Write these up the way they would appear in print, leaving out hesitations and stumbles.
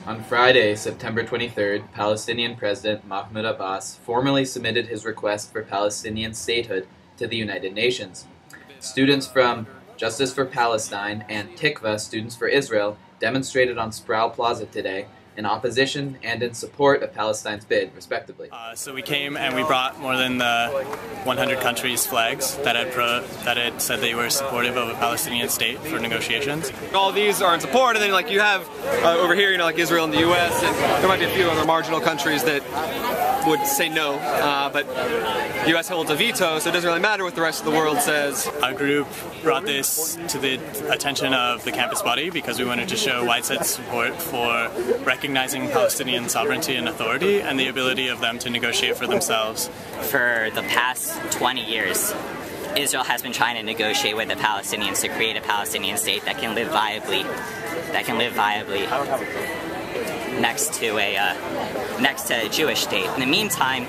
On Friday, September 23rd, Palestinian President Mahmoud Abbas formally submitted his request for Palestinian statehood to the United Nations. Students from Justice for Palestine and Tikvah, Students for Israel, demonstrated on Sproul Plaza today in opposition and in support of Palestine's bid, respectively. So we came and we brought more than 100 countries' flags that had said they were supportive of a Palestinian state for negotiations. All these are in support, and then like you have over here, like Israel and the U.S., and there might be a few other marginal countries that would say no, but the U.S. holds a veto, so it doesn't really matter what the rest of the world says. Our group brought this to the attention of the campus body because we wanted to show widespread support for recognizing Palestinian sovereignty and authority and the ability of them to negotiate for themselves. For the past 20 years, Israel has been trying to negotiate with the Palestinians to create a Palestinian state that can live viably, next to a Jewish state. In the meantime,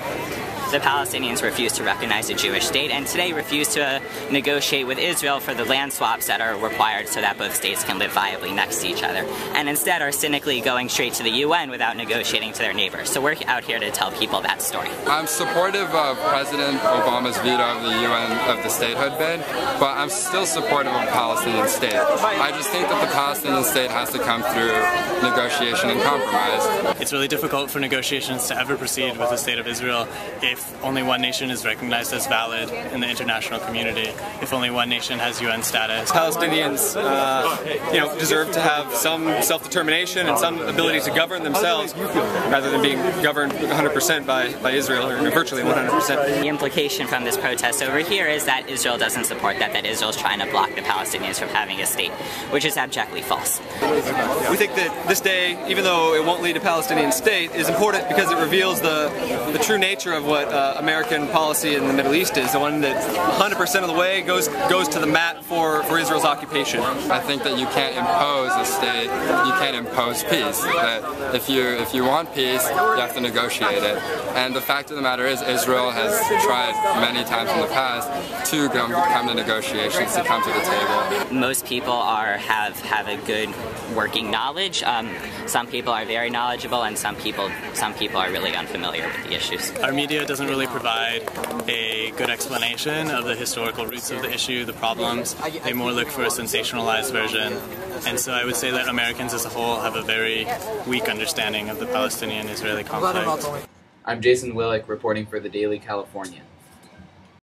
the Palestinians refuse to recognize a Jewish state, and today refuse to negotiate with Israel for the land swaps that are required so that both states can live viably next to each other, and instead are cynically going straight to the UN without negotiating to their neighbors. So we're out here to tell people that story. I'm supportive of President Obama's veto of the UN of the statehood bid, but I'm still supportive of a Palestinian state. I just think that the Palestinian state has to come through negotiation and compromise. It's really difficult for negotiations to ever proceed with the state of Israel if only one nation is recognized as valid in the international community, if only one nation has UN status. Palestinians, deserve to have some self-determination and some ability to govern themselves rather than being governed 100% by Israel, or virtually 100%. The implication from this protest over here is that Israel doesn't support that Israel is trying to block the Palestinians from having a state, which is abjectly false. We think that this day, even though it won't lead to a Palestinian state, is important because it reveals the true nature of what American policy in the Middle East is, the one that 100% of the way goes to the mat for Israel's occupation. I think that you can't impose a state, you can't impose peace. That if you want peace, you have to negotiate it. And the fact of the matter is, Israel has tried many times in the past to come to negotiations, to come to the table. Most people have a good working knowledge. Some people are very knowledgeable, and some people are really unfamiliar with the issues. Our media doesn't really provide a good explanation of the historical roots of the issue, the problems. They more look for a sensationalized version. And so I would say that Americans as a whole have a very weak understanding of the Palestinian-Israeli conflict. I'm Jason Willick reporting for the Daily Californian.